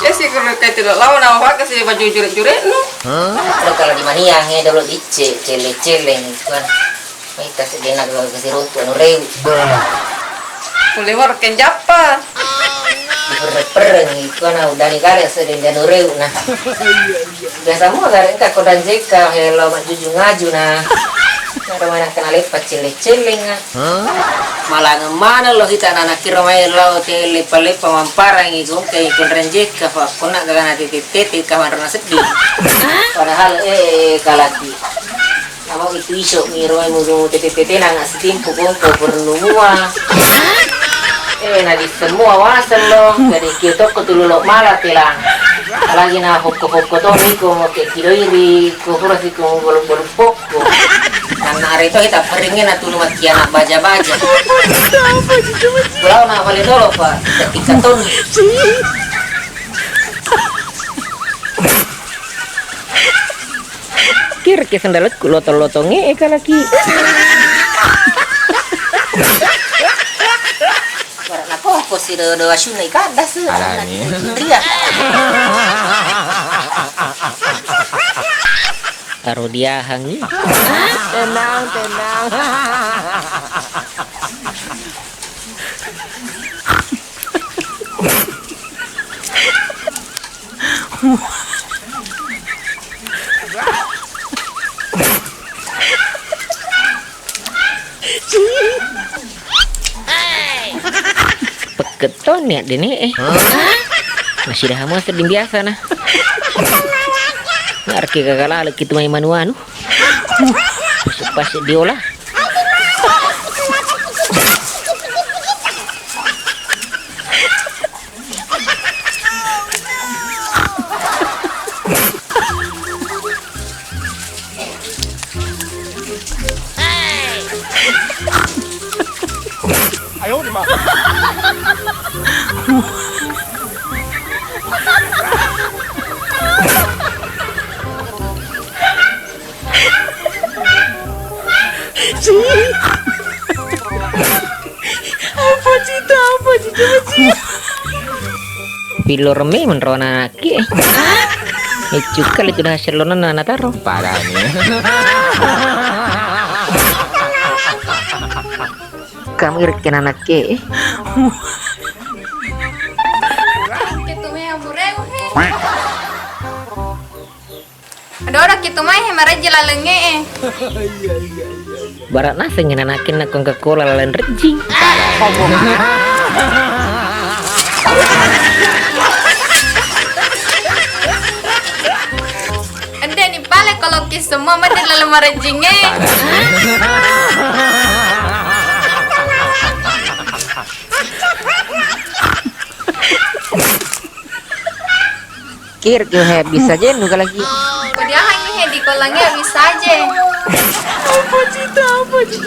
Ya sih kalau kayak tidak lawan apa kasih baju juret-juret no. Kalau di Maniang ya dulu dice celeng-celeng kan. Mai kasih denak kalau kasih runtuh anu reu. Boleh warken japa. Pereng kan udah nih kali sedang anu reu nah. Biasa mau gareng ka kodan jeka hello maju ngaju nah. Ada mana kenal lepat celeng-celeng malah ngemana lo kita anak kira main lo lepa-lepa mamparang ikut kayak ikut renjek kah kena gak titik-titik kawan rana sedih padahal kalaki kamu itu iso ngiro mau titik-titik nggak setimpu kok perlu nadi semua wasan lo jadi kita ketulu lo malah tilang lagi na hoko-hoko tuh niko mau kayak kilo iri kurang sih kau bolong-bolong poko karena hari itu kita peringin atau lumat kianak baja-baja pulau nak balik dulu pak ketika ton kira ke sandalat lotong-lotongnya lagi karena kok sih do asyuna ikadas alani ria taruh dia hangi tenang peketon ya dene masih dah mau sedih biasa nah ngarki kagak lalek gitu main manuanu pas diolah ayo di mana apa sih pilor me menrona ki cukal itu dah hasil lona nana taro parahnya kamu irekin anak ke Gitu mah yang bureu he. Ada orang gitu mah yang marah jelalenge barat nasi ngenanakin nak kong kekola lain rejing Ente nih pale kalau kis semua mah di dalam marajingnya. kir ke bisa aja nuga lagi Dia hanya di kolangnya bisa aja. apa sih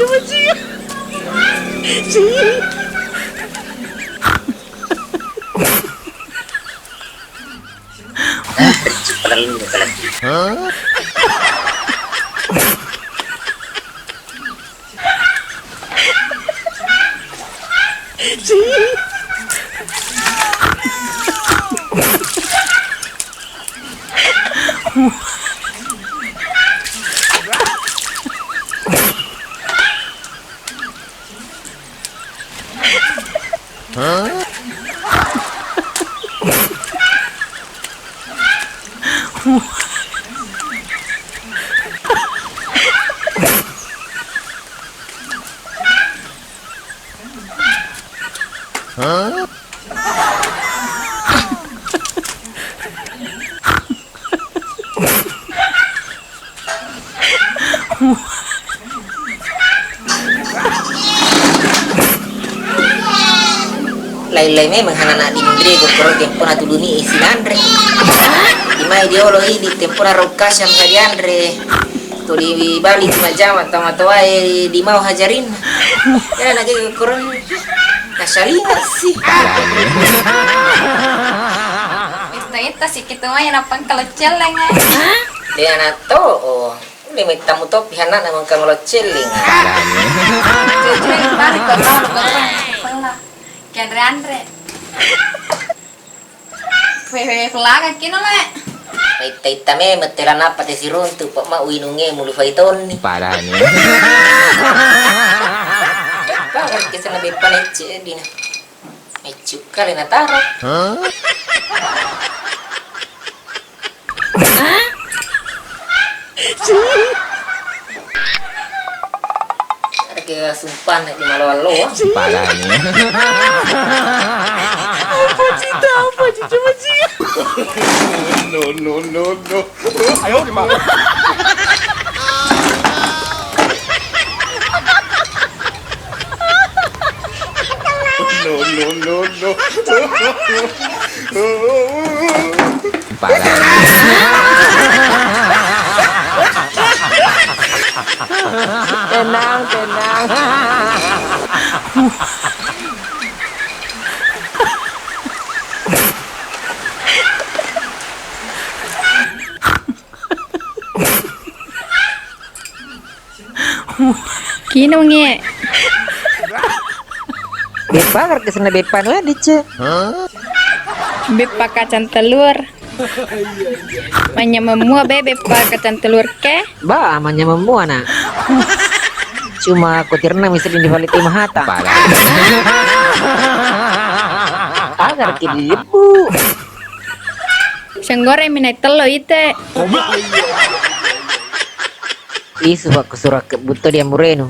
lain-lain memang anak di negeri kokoro tempura tuluni isi andre di mai dia olo di tempura rokas yang tadi andre tuh di Bali cuma jam atau wae di mau hajarin ya lagi kokoro Nasalingat sih. Itu sih kita mah yang apa kalau celeng ya. Dia nato, oh, limit tamu to pihana naman kang lo celing. Jujur yang balik ke tahun pelah. Kian Andre. Fefe pelaga kino le. Ita me metelan apa te si runtu pak ma uinunge mulu faiton ni. Parah nih. Bakar kesa na bepan ece dina. Ece kali na taro. Ada kaya sumpan di malo-malo. Parah nih. Apa cita apa cucu bajingan? No, no, no, no. Ayo, di mana? No, no, no, no. Parah. Tenang, tenang. Kino nge. Bakar kesa na bepan lah dice. Bepa kacang telur. Manya memua bepa kacang telur ke. Ba, amanya memua na. Cuma kutirna misal di valiti mahata. Parah. Agar kini lebu. Senggore minai telo ite. Isu aku surah ke buto dia mureno.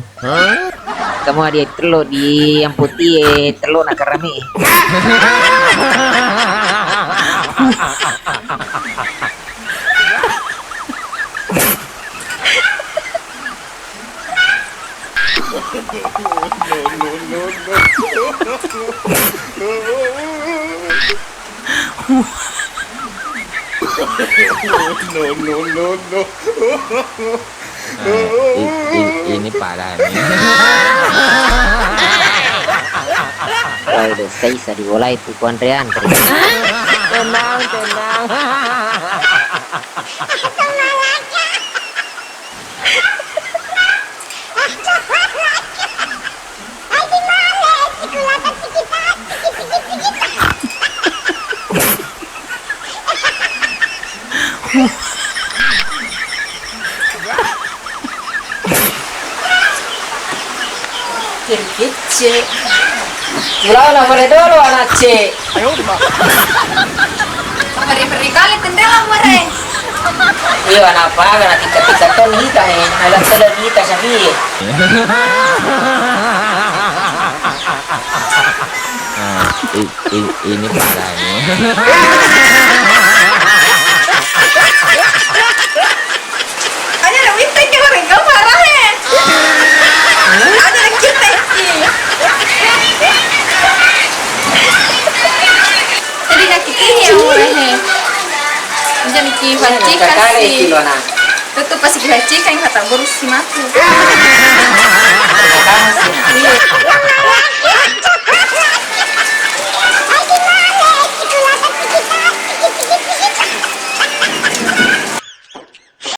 Kamu ada telur di yang putih telur nak karami. No, no, no, no. Ini parah nih. Wah, udah saya dimulai itu Andrean. Tenang, tenang. Kecil. Pulau nak boleh dulu anak cek. Ayo, di mana? Beri kali tendela mare. Iya anak apa? Anak tiga ton hita alam sedar hita sapi. Ini parah nih. Ada yang minta ke orang kau parah ya. Ada yang kita sih. Jadi nak kita ya orang ni. Jadi kita cika sih. Tutup pasti kita cika yang kata burus si matu. Terima kasih.